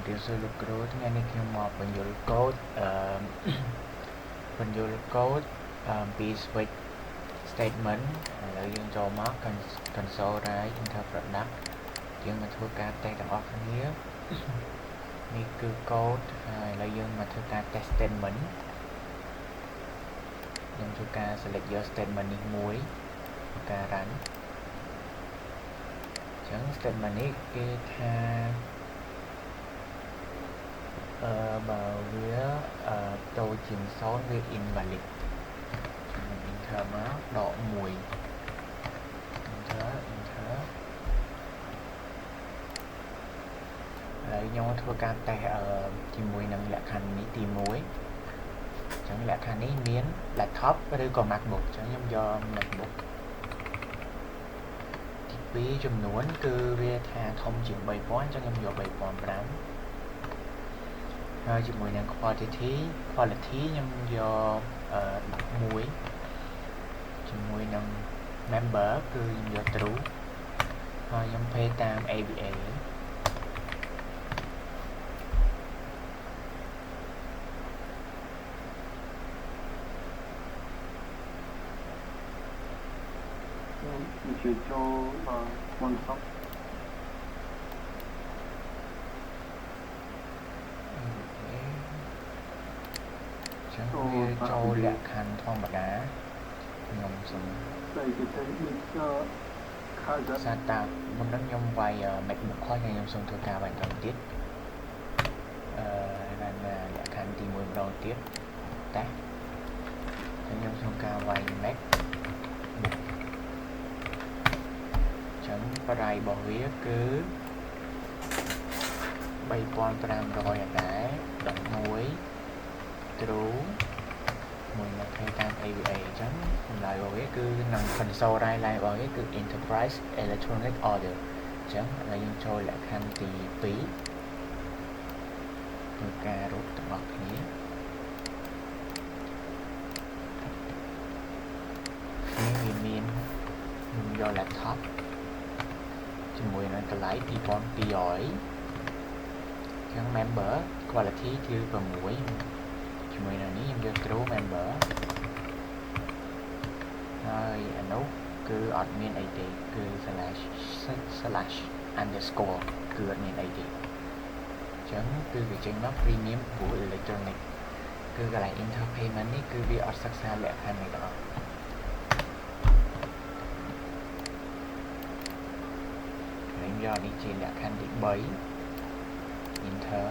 រៀនសួរលោកគ្រូថ្ងៃនេះខ្ញុំមកបញ្យល់កូដពី switch statement ឥឡូវយើងចូលមក console write enter product យើងមកធ្វើការតេស្តទាំងអស់គ្នានេះគឺកូដហើយឥឡូវយើងមកធ្វើការ test statement ខ្ញុំធ្វើការ select យក statement នេះមួយធ្វើការ run អញ្ចឹង statement នេះគេថាបើវាតូចជាង0វា invalid enter មកដក1 enter ហើយខ្ញុំធ្វើការតេស្តជាមួយនឹងលក្ខខណ្ឌនេះទី1អញ្ចឹងលក្ខខណ្ឌនេះមាន laptop ឬក៏ MacBook អញ្ចឹងខ្ញុំយក MacBook ទី2ចំនួនគឺវាថាធំជាង 3000 អញ្ចឹងខ្ញុំយក 3005 ហើយជាមួយនឹង quality ខ្ញុំយក11ជាមួយនឹង member គឺខ្ញុំយក true ហើយខ្ញុំ pay តាម ABA 你去做Microsoft ចឹងវាចូលលក្ខខណ្ឌធម្មតាខ្ញុំសុំសាតាមុននឹងខ្ញុំវាយ MacBook ខុសខ្ញុំសុំធ្វើការវាយបន្តទៀតលក្ខខណ្ឌទី1ម្ដងទៀតតែខ្ញុំសុំការវាយ Mac ចឹងប្រៃរបស់វាគឺ3500អដែរ11 true មួយនៅក្នុងតាម AVA អញ្ចឹងតម្លៃរបស់វាគឺនឹង console write line របស់វាគឺ enterprise electronic order អញ្ចឹងឥឡូវយើងចូលលក្ខខណ្ឌទី2ធ្វើការរត់ទាំងអស់គ្នាវាមានខ្ញុំយក laptop ជាមួយនឹងតម្លៃ 2200 ចឹង member quality គឺ6ជាមួយនឹងនេះខ្ញុំយក true member ហើយអានោះគឺអត់មានអីទេគឺ slash underscore គឺអត់មានអីទេចឹងគឺវាចេញមក premium Blue electronic គឺកន្លែង enter payment នេះគឺវាអត់សិក្សាលក្ខខណ្ឌនេះទាំងអស់យកនេះជាលក្ខខណ្ឌទី3 enter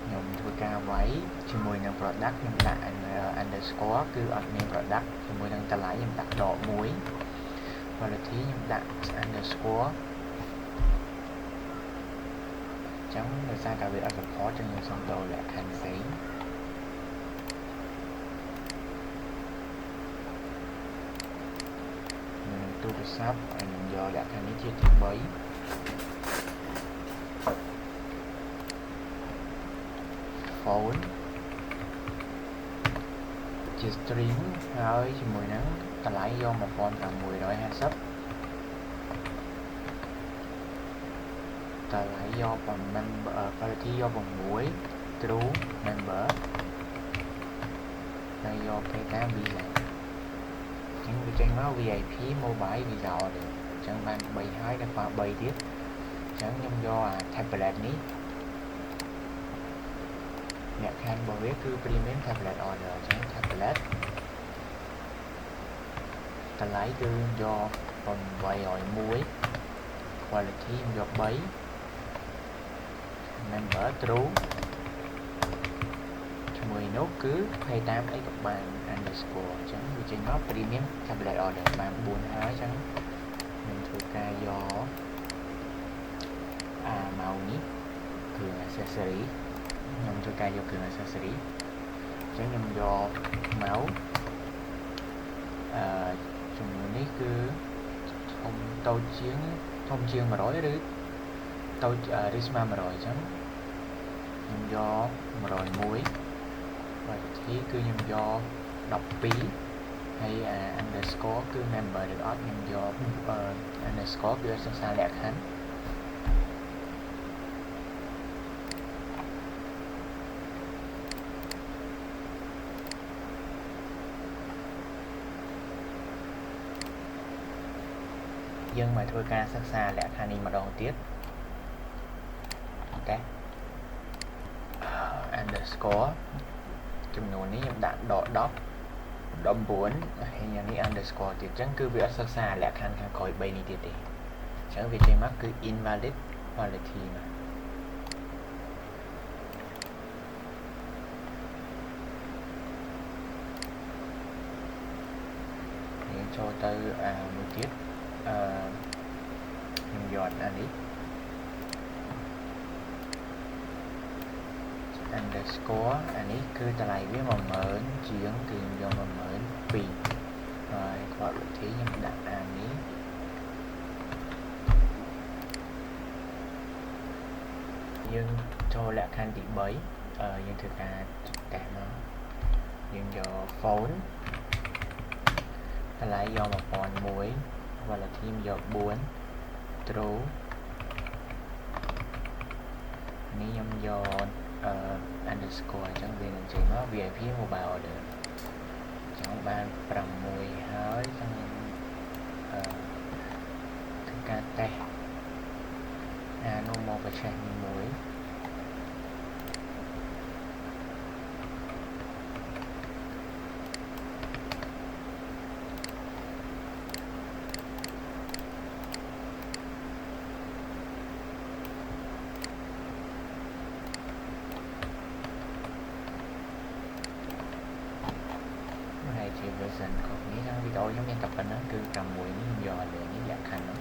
ខ្ញុំធ្វើការវាយជាមួយនឹង product ខ្ញុំដាក់ underscore គឺអត់មាន product ជាមួយនឹងតម្លៃខ្ញុំដាក់ដក1 quality ខ្ញុំដាក់ underscore អញ្ចឹងដោយសារតែវាអត់ support ចឹងខ្ញុំសុំដូរលក្ខខណ្ឌផ្សេងទូរស័ព្ទហើយខ្ញុំយកលក្ខខណ្ឌនេះជាទី3 phone ជា string ហើយជាមួយនឹងតម្លៃយក 1650 តម្លៃយក member quality យក 6 true member ហើយយក pay តាម visaចឹងវាចេញមក VIP mobile visa order ចឹងបាន3ហើយដល់ប៉ា3ទៀតចឹងខ្ញុំយកអា tablet នេះលក្ខខណ្ឌរបស់វាគឺ premium tablet order ចឹង tablet តម្លៃគឺយក801 quality ខ្ញុំយក 3 member true ជាមួយនោះគឺ pay តាមអីក៏បាន underscore អញ្ចឹងវាចេញមក premium tablet order បាន4ហើយអញ្ចឹងខ្ញុំធ្វើការយកម៉ៅនេះគឺ accessory ខ្ញុំធ្វើការយកគ្រឿង accessory អញ្ចឹងខ្ញុំយកម៉ៅចំនួននេះគឺតូចជាង100ឬតូចឬស្មើ100អញ្ចឹងខ្ញុំយក101quality គឺខ្ញុំយក12ហើយunderscore គឺ member ឬអត់ខ្ញុំយក underscore គឺសិក្សាលក្ខខណ្ឌ dương mà thôi ca sắc xa lẹ khả năng mà đòn tiết ok underscore chùm nụ ní em đạn đỏ đọc đọc 4 hay nhà ní underscore tiết chẳng cứ việc sắc xa lẹ khả năng khỏi bay ní tiết đi chẳng vì chơi mắc cứ invalid quality mà để cho tới một tiết em dọn anh đi underscore อันนี้คือตะไลวิมเหมือนเฉียงคือยมเหมือนปีrồi gọi vị trí nhưng đặt anhนี้nhưng cho là khăn bị bấy nhưng thực ra cả nó nhưng do phốn ta lại do một con muối và là thêm do 4 true ní nhâm do underscore chẳng vì mình chỉ nó VIP mobile được chẳng ban bằng mùi hơi xong thực ra tè nó một cái trang muối version ของนี้ทั้งวิดีโอยังยังกับกันนะคือcầm mũi những giò để những dạng hành nó